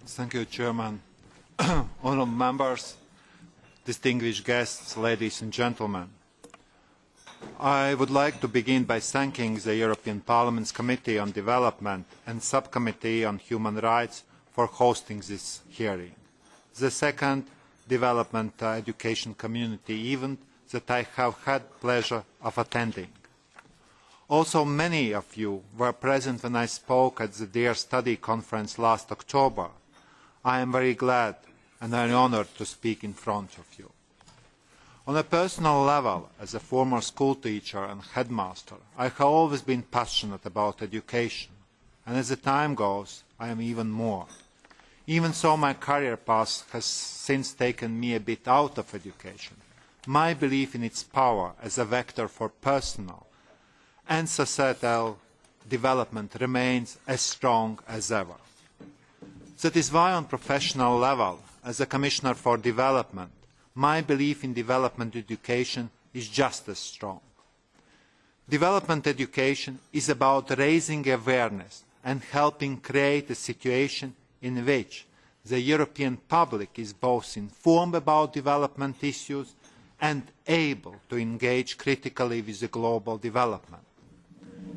Thank you, Chairman. Honourable members, distinguished guests, ladies and gentlemen. I would like to begin by thanking the European Parliament's Committee on Development and Subcommittee on Human Rights for hosting this hearing, the second Development Education Community event that I have had the pleasure of attending. Also, many of you were present when I spoke at the Dear Study conference last October. I am very glad and I am honoured to speak in front of you. On a personal level, as a former school teacher and headmaster, I have always been passionate about education, and as the time goes, I am even more. Even so, my career path has since taken me a bit out of education. My belief in its power as a vector for personal and societal development remains as strong as ever. That is why on professional level, as a Commissioner for Development, my belief in development education is just as strong. Development education is about raising awareness and helping create a situation in which the European public is both informed about development issues and able to engage critically with the global development.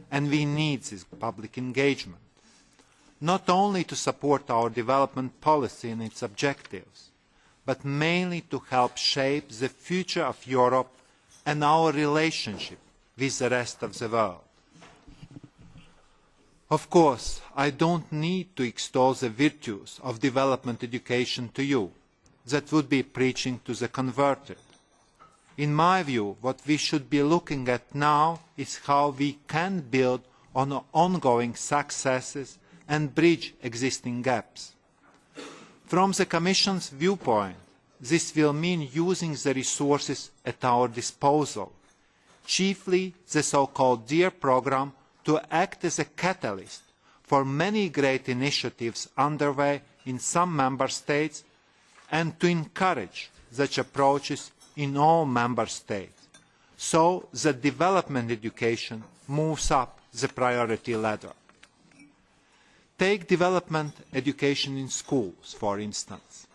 And we need this public engagement, not only to support our development policy and its objectives, but mainly to help shape the future of Europe and our relationship with the rest of the world. Of course, I don't need to extol the virtues of development education to you. That would be preaching to the converted. In my view, what we should be looking at now is how we can build on ongoing successes and bridge existing gaps. From the Commission's viewpoint, this will mean using the resources at our disposal, chiefly the so-called DEAR programme, to act as a catalyst for many great initiatives underway in some Member States and to encourage such approaches in all Member States, so that development education moves up the priority ladder. Take development education in schools, for instance.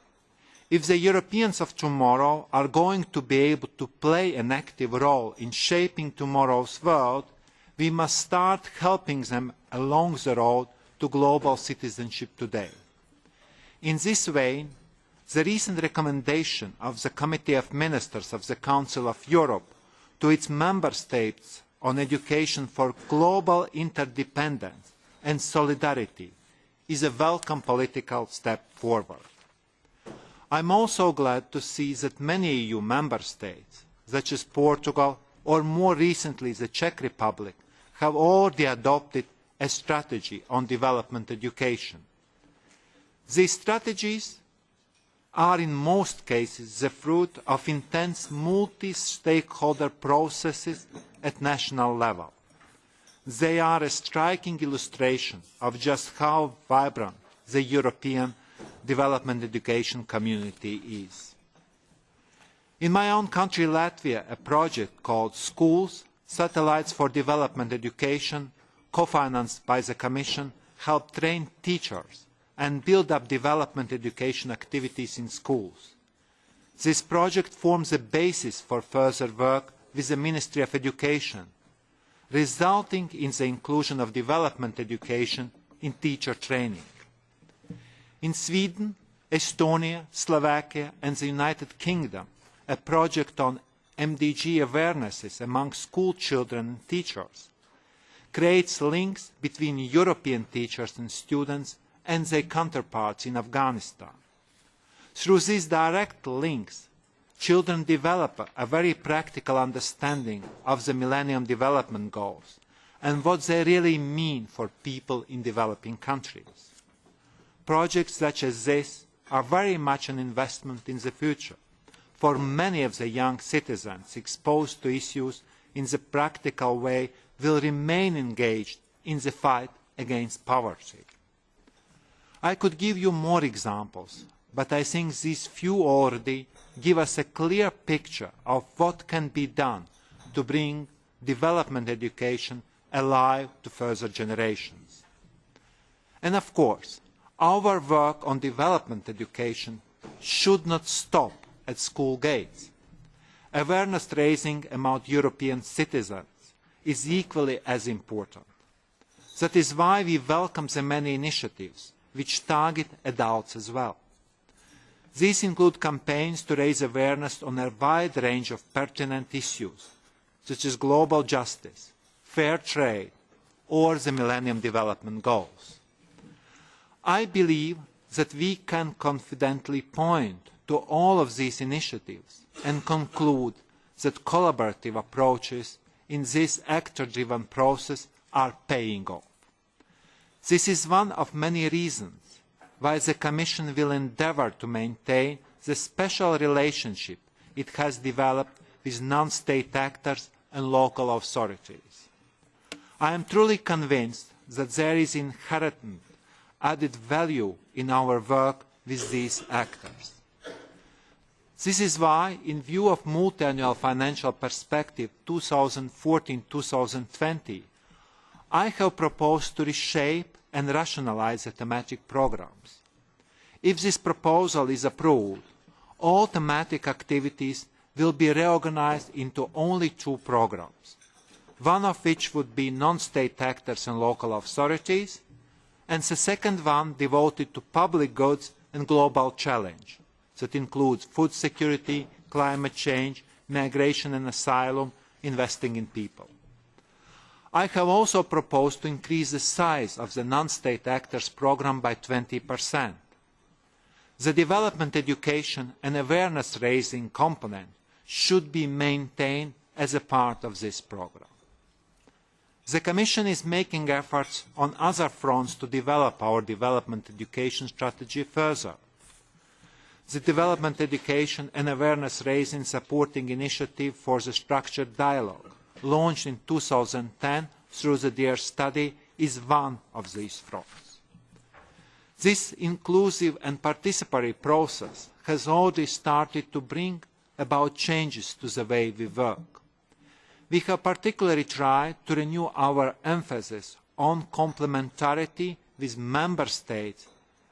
If the Europeans of tomorrow are going to be able to play an active role in shaping tomorrow's world, we must start helping them along the road to global citizenship today. In this vein, the recent recommendation of the Committee of Ministers of the Council of Europe to its Member States on education for global interdependence and solidarity is a welcome political step forward. I am also glad to see that many EU Member States, such as Portugal or more recently the Czech Republic, have already adopted a strategy on development education. These strategies are in most cases the fruit of intense multi-stakeholder processes at national level. They are a striking illustration of just how vibrant the European development education community is. In my own country, Latvia, a project called Schools, Satellites for Development Education, co-financed by the Commission, helped train teachers and build up development education activities in schools. This project forms the basis for further work with the Ministry of Education, resulting in the inclusion of development education in teacher training. In Sweden, Estonia, Slovakia and the United Kingdom, a project on MDG awarenesses among school children and teachers creates links between European teachers and students and their counterparts in Afghanistan. Through these direct links, children develop a very practical understanding of the Millennium Development Goals and what they really mean for people in developing countries. Projects such as this are very much an investment in the future for many of the young citizens exposed to issues in the practical way will remain engaged in the fight against poverty. I could give you more examples, but I think these few already give us a clear picture of what can be done to bring development education alive to further generations. And of course, our work on development education should not stop at school gates. Awareness raising among European citizens is equally as important. That is why we welcome the many initiatives which target adults as well. These include campaigns to raise awareness on a wide range of pertinent issues, such as global justice, fair trade, or the Millennium Development Goals. I believe that we can confidently point to all of these initiatives and conclude that collaborative approaches in this actor-driven process are paying off. This is one of many reasons why the Commission will endeavour to maintain the special relationship it has developed with non-state actors and local authorities. I am truly convinced that there is inherent added value in our work with these actors. This is why, in view of multi-annual financial perspective 2014-2020, I have proposed to reshape and rationalise the thematic programmes. If this proposal is approved, all thematic activities will be reorganised into only 2 programmes, one of which would be non-state actors and local authorities, and the second one devoted to public goods and global challenge, that includes food security, climate change, migration and asylum, investing in people. I have also proposed to increase the size of the non-state actors programme by 20%. The development education and awareness raising component should be maintained as a part of this programme. The Commission is making efforts on other fronts to develop our development education strategy further. The Development Education and Awareness Raising Supporting Initiative for the Structured Dialogue, launched in 2010 through the DARE study, is one of these fronts. This inclusive and participatory process has already started to bring about changes to the way we work. We have particularly tried to renew our emphasis on complementarity with Member States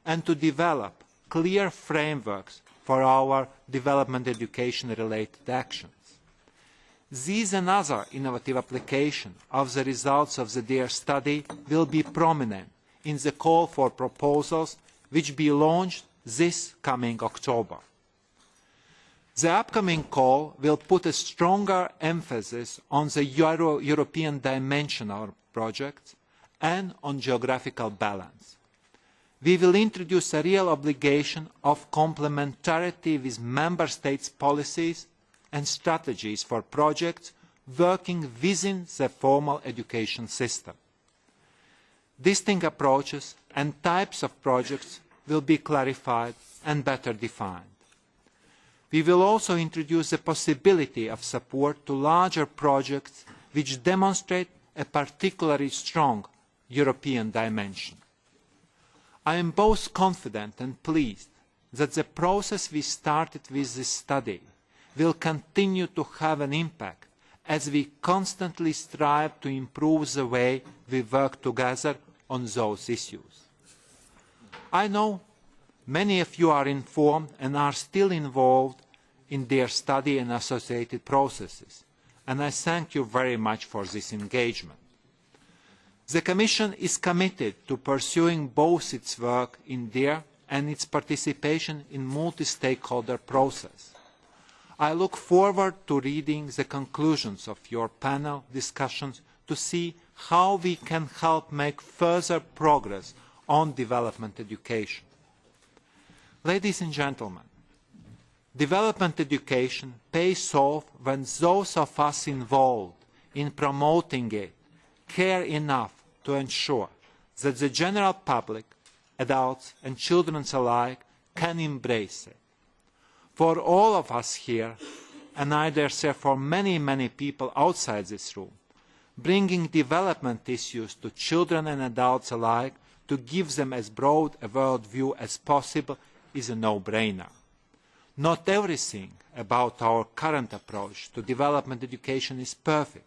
and to develop clear frameworks for our development education-related actions. These and other innovative applications of the results of the DARE study will be prominent in the call for proposals which will be launched this coming October. The upcoming call will put a stronger emphasis on the European dimension of projects and on geographical balance. We will introduce a real obligation of complementarity with Member States' policies and strategies for projects working within the formal education system. Distinct approaches and types of projects will be clarified and better defined. We will also introduce the possibility of support to larger projects which demonstrate a particularly strong European dimension. I am both confident and pleased that the process we started with this study will continue to have an impact as we constantly strive to improve the way we work together on those issues. I know many of you are informed and are still involved in their study and associated processes, and I thank you very much for this engagement. The Commission is committed to pursuing both its work in DARE and its participation in multi-stakeholder process. I look forward to reading the conclusions of your panel discussions to see how we can help make further progress on development education. Ladies and gentlemen, development education pays off when those of us involved in promoting it care enough to ensure that the general public, adults and children alike, can embrace it. For all of us here, and I dare say for many, many people outside this room, bringing development issues to children and adults alike to give them as broad a world view as possible is a no-brainer. Not everything about our current approach to development education is perfect,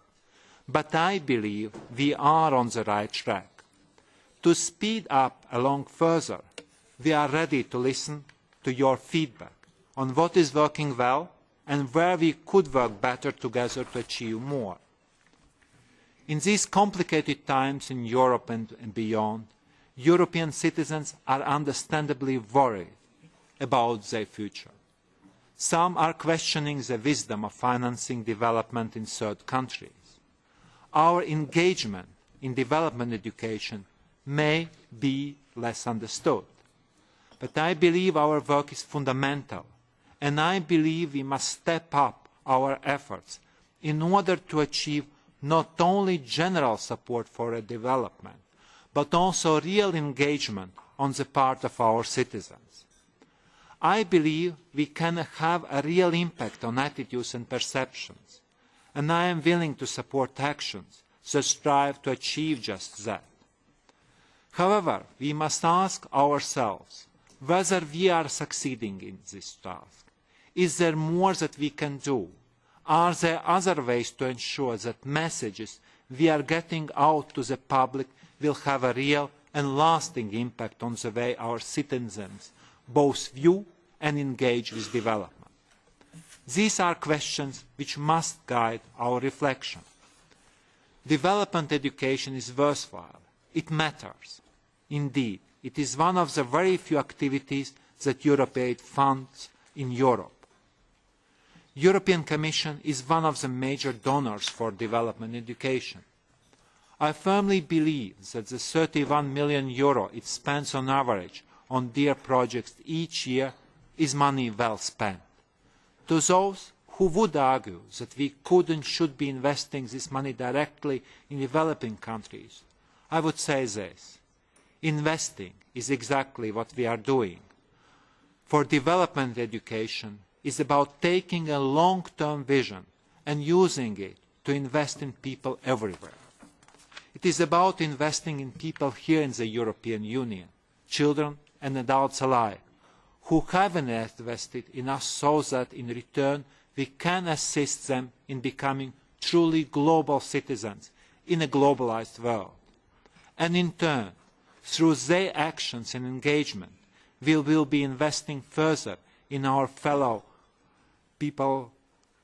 but I believe we are on the right track. To speed up along further, we are ready to listen to your feedback on what is working well and where we could work better together to achieve more. In these complicated times in Europe and beyond, European citizens are understandably worried about their future. Some are questioning the wisdom of financing development in third countries. Our engagement in development education may be less understood, but I believe our work is fundamental, and I believe we must step up our efforts in order to achieve not only general support for development, but also real engagement on the part of our citizens. I believe we can have a real impact on attitudes and perceptions, and I am willing to support actions that strive to achieve just that. However, we must ask ourselves whether we are succeeding in this task. Is there more that we can do? Are there other ways to ensure that messages we are getting out to the public will have a real and lasting impact on the way our citizens both view and engage with development? These are questions which must guide our reflection. Development education is worthwhile. It matters. Indeed, it is one of the very few activities that EuropeAid funds in Europe. European Commission is one of the major donors for development education. I firmly believe that the €31 million it spends on average on DEAR projects each year is money well spent. To those who would argue that we could and should be investing this money directly in developing countries, I would say this. Investing is exactly what we are doing. For development education is about taking a long-term vision and using it to invest in people everywhere. It is about investing in people here in the European Union, children and adults alike, who have invested in us so that in return we can assist them in becoming truly global citizens in a globalized world. And in turn, through their actions and engagement, we will be investing further in our fellow people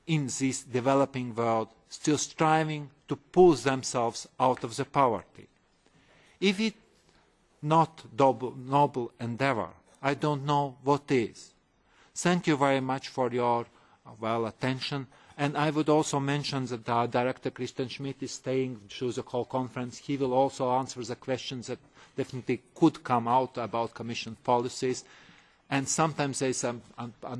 in this developing world still striving to pull themselves out of the poverty. If it not noble endeavor, I don't know what is. Thank you very much for your attention. And I would also mention that our Director Christian Schmidt is staying through the whole conference. He will also answer the questions that definitely could come out about Commission policies. And sometimes there is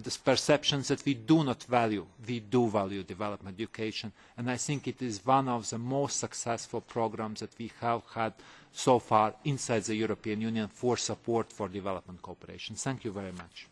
this perception that we do not value. We do value development education. And I think it is one of the most successful programs that we have had so far inside the European Union for support for development cooperation. Thank you very much.